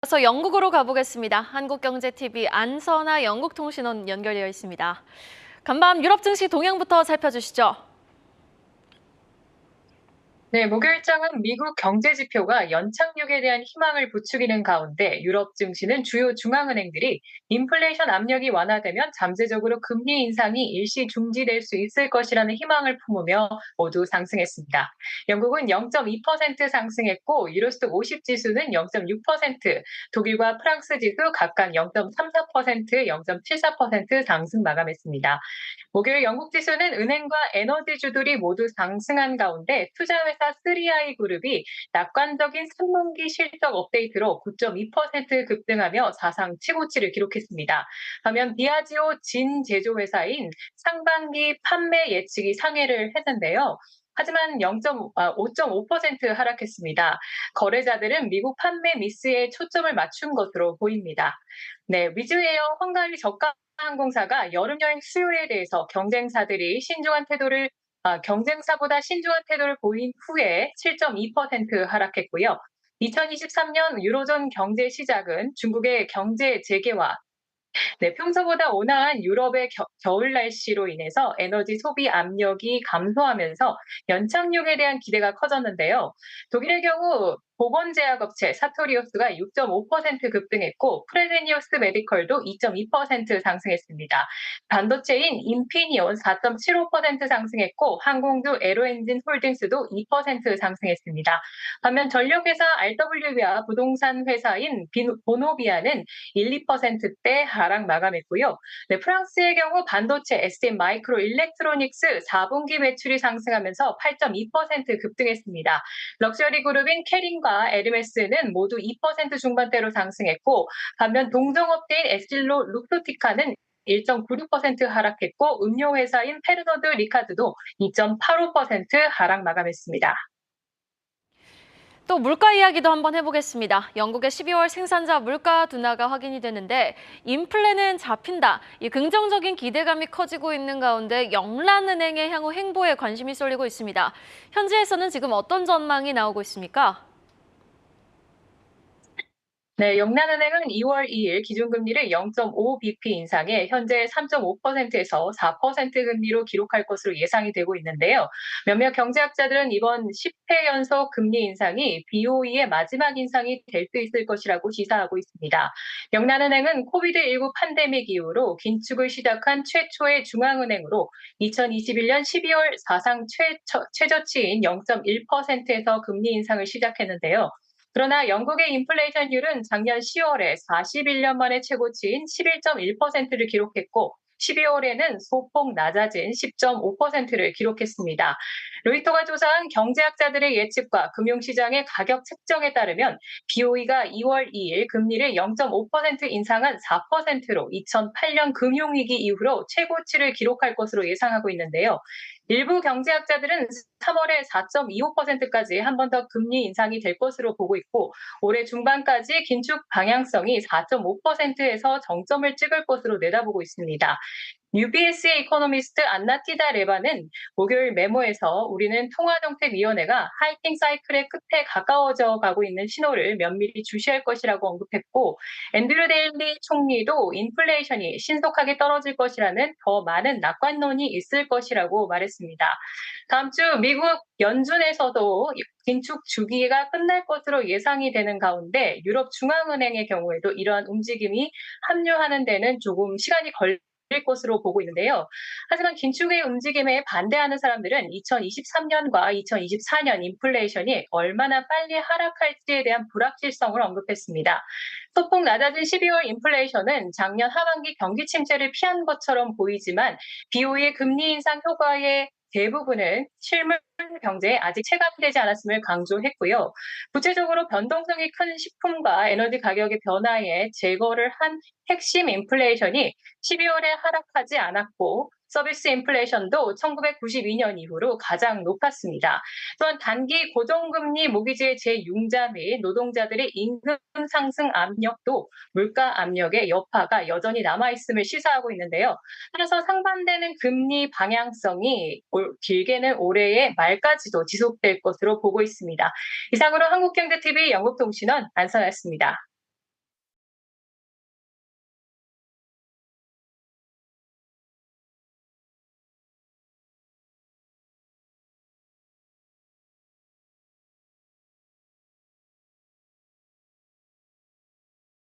이어서 영국으로 가보겠습니다. 한국경제TV 안선아 영국통신원 연결되어 있습니다. 간밤 유럽 증시 동향부터 살펴주시죠. 네, 목요일장은 미국 경제 지표가 연착륙에 대한 희망을 부추기는 가운데 유럽 증시는 주요 중앙은행들이 인플레이션 압력이 완화되면 잠재적으로 금리 인상이 일시 중지될 수 있을 것이라는 희망을 품으며 모두 상승했습니다. 영국은 0.2% 상승했고 유로스톡 50 지수는 0.6%, 독일과 프랑스 지수 각각 0.34%, 0.74% 상승 마감했습니다. 목요일 영국 지수는 은행과 에너지주들이 모두 상승한 가운데 투자회사 3i 그룹이 낙관적인 3분기 실적 업데이트로 9.2% 급등하며 사상 최고치를 기록했습니다. 반면 디아지오 진 제조회사인 상반기 판매 예측이 상회를 했는데요. 하지만 5.5% 하락했습니다. 거래자들은 미국 판매 미스에 초점을 맞춘 것으로 보입니다. 네, 위즈에어 헝가리 저가 항공사가 여름여행 수요에 대해서 경쟁사보다 신중한 태도를 보인 후에 7.2% 하락했고요. 2023년 유로존 경제 시작은 중국의 경제 재개와 평소보다 온화한 유럽의 겨울 날씨로 인해서 에너지 소비 압력이 감소하면서 연착륙에 대한 기대가 커졌는데요. 독일의 경우 보건제약업체 사토리오스가 6.5% 급등했고 프레데니오스 메디컬도 2.2% 상승했습니다. 반도체인 인피니온 4.75% 상승했고 항공주 에로엔진 홀딩스도 2% 상승했습니다. 반면 전력회사 RW와 부동산 회사인 보노비아는 1, 2%대 하락 마감했고요. 네, 프랑스의 경우 반도체 SM 마이크로 일렉트로닉스 4분기 매출이 상승하면서 8.2% 급등했습니다. 럭셔리 그룹인 캐린과 에르메스는 모두 2% 중반대로 상승했고 반면 동종업계인 에스틸로 룩소티카는 1.96% 하락했고 음료회사인 페르노드 리카드도 2.85% 하락 마감했습니다. 또 물가 이야기도 한번 해보겠습니다. 영국의 12월 생산자 물가 둔화가 확인이 되는데 인플레는 잡힌다. 이 긍정적인 기대감이 커지고 있는 가운데 영란은행의 향후 행보에 관심이 쏠리고 있습니다. 현지에서는 지금 어떤 전망이 나오고 있습니까? 네, 영란은행은 2월 2일 기준금리를 0.5bp 인상해 현재 3.5%에서 4% 금리로 기록할 것으로 예상이 되고 있는데요. 몇몇 경제학자들은 이번 10회 연속 금리 인상이 BOE의 마지막 인상이 될 수 있을 것이라고 시사하고 있습니다. 영란은행은 코비드19 팬데믹 이후로 긴축을 시작한 최초의 중앙은행으로 2021년 12월 사상 최저치인 0.1%에서 금리 인상을 시작했는데요. 그러나 영국의 인플레이션율은 작년 10월에 41년 만에 최고치인 11.1%를 기록했고 12월에는 소폭 낮아진 10.5%를 기록했습니다. 로이터가 조사한 경제학자들의 예측과 금융시장의 가격 책정에 따르면 BOE가 2월 2일 금리를 0.5% 인상한 4%로 2008년 금융위기 이후로 최고치를 기록할 것으로 예상하고 있는데요. 일부 경제학자들은 3월에 4.25%까지 한 번 더 금리 인상이 될 것으로 보고 있고 올해 중반까지 긴축 방향성이 4.5%에서 정점을 찍을 것으로 내다보고 있습니다. UBS의 이코노미스트 안나티다 레바는 목요일 메모에서 우리는 통화정책위원회가 하이킹 사이클의 끝에 가까워져 가고 있는 신호를 면밀히 주시할 것이라고 언급했고 앤드류 데일리 총리도 인플레이션이 신속하게 떨어질 것이라는 더 많은 낙관론이 있을 것이라고 말했습니다. 다음 주 미국 연준에서도 긴축 주기가 끝날 것으로 예상이 되는 가운데 유럽 중앙은행의 경우에도 이러한 움직임이 합류하는 데는 조금 시간이 걸릴 것으로 보고 있는데요. 하지만 긴축의 움직임에 반대하는 사람들은 2023년과 2024년 인플레이션이 얼마나 빨리 하락할지에 대한 불확실성을 언급했습니다. 소폭 낮아진 12월 인플레이션은 작년 하반기 경기 침체를 피한 것처럼 보이지만 BOE의 금리 인상 효과의 대부분은 실물 경제에 아직 체감되지 않았음을 강조했고요. 구체적으로 변동성이 큰 식품과 에너지 가격의 변화에 제거를 한 핵심 인플레이션이 12월에 하락하지 않았고 서비스 인플레이션도 1992년 이후로 가장 높았습니다. 또한 단기 고정금리 모기지의 재융자 및 노동자들의 임금 상승 압력도 물가 압력의 여파가 여전히 남아있음을 시사하고 있는데요. 따라서 상반되는 금리 방향성이 길게는 올해의 말까지도 지속될 것으로 보고 있습니다. 이상으로 한국경제TV 영국통신원 안선았습니다.